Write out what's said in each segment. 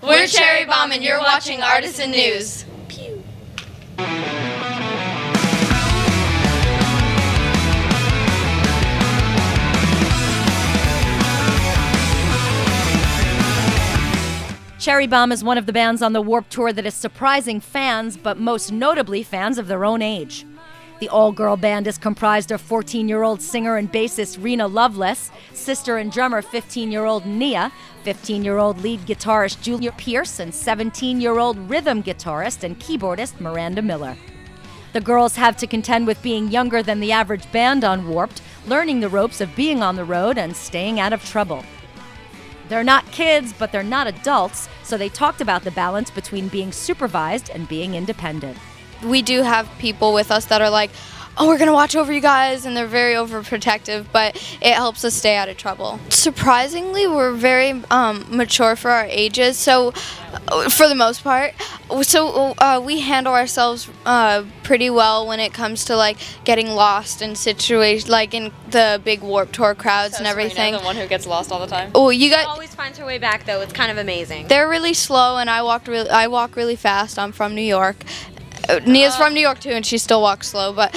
We're Cherri Bomb, and you're watching Artisan News. Cherri Bomb is one of the bands on the Warped Tour that is surprising fans, but most notably fans of their own age. The all-girl band is comprised of 14-year-old singer and bassist Rena Loveless, sister and drummer 15-year-old Nia, 15-year-old lead guitarist Julia Pierce, and 17-year-old rhythm guitarist and keyboardist Miranda Miller. The girls have to contend with being younger than the average band on Warped, learning the ropes of being on the road and staying out of trouble. They're not kids, but they're not adults, so they talked about the balance between being supervised and being independent. We do have people with us that are like, oh, we're going to watch over you guys, and they're very overprotective, but it helps us stay out of trouble. Surprisingly, we're very mature for our ages, so for the most part. So we handle ourselves pretty well when it comes to like getting lost in situations, like in the big Warped Tour crowds and everything. Rena, the one who gets lost all the time. Oh, you guys always finds her way back though. It's kind of amazing. They're really slow, and I walk really fast. I'm from New York. Nia's from New York too, and she still walks slow. But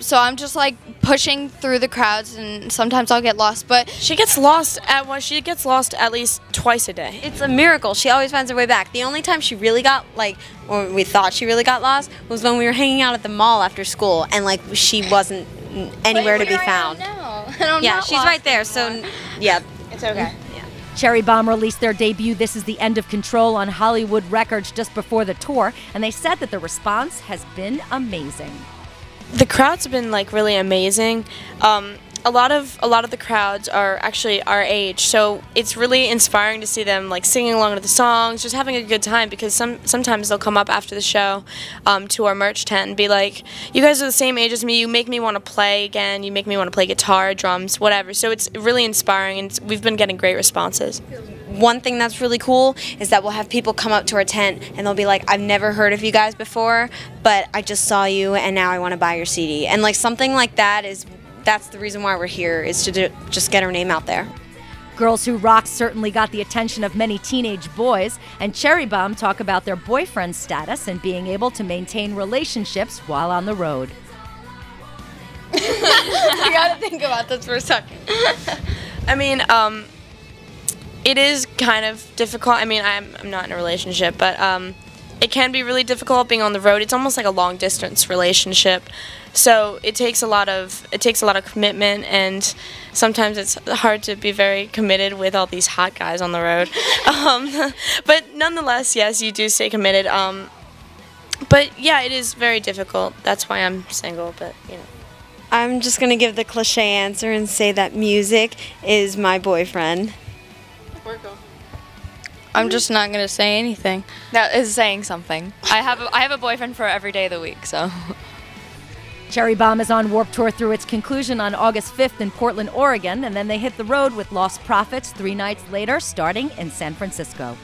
so I'm just like pushing through the crowds, and sometimes I'll get lost. But she gets lost at least twice a day. It's a miracle. She always finds her way back. The only time she really got or we thought she really got lost, was when we were hanging out at the mall after school, and like she wasn't anywhere to be found. Yeah, she's right there. So yeah, it's okay. Cherri Bomb released their debut This Is the End of Control on Hollywood Records just before the tour, and they said that the response has been amazing. The crowds have been like really amazing. A lot of the crowds are actually our age, so it's really inspiring to see them like singing along to the songs, just having a good time, because sometimes they'll come up after the show to our merch tent and be like, you guys are the same age as me, you make me want to play again, you make me want to play guitar, drums, whatever. So it's really inspiring, and we've been getting great responses. One thing that's really cool is that we'll have people come up to our tent and they'll be like, I've never heard of you guys before, but I just saw you and now I want to buy your CD. And like something like that's the reason why we're here, is to just get our name out there. Girls Who Rock certainly got the attention of many teenage boys, and Cherri Bomb talk about their boyfriend status and being able to maintain relationships while on the road. I gotta think about this for a second. I mean, it is kind of difficult. I mean, I'm not in a relationship, but it can be really difficult being on the road. It's almost like a long distance relationship. So it takes a lot of commitment, and sometimes it's hard to be very committed with all these hot guys on the road. But nonetheless, yes, you do stay committed. But yeah, it is very difficult. That's why I'm single, but you know. I'm just going to give the cliche answer and say that music is my boyfriend. I'm just not gonna say anything. That is saying something. I have a boyfriend for every day of the week, so. Cherri Bomb is on Warped Tour through its conclusion on August 5th in Portland, Oregon, and then they hit the road with Lost Prophets 3 nights later, starting in San Francisco.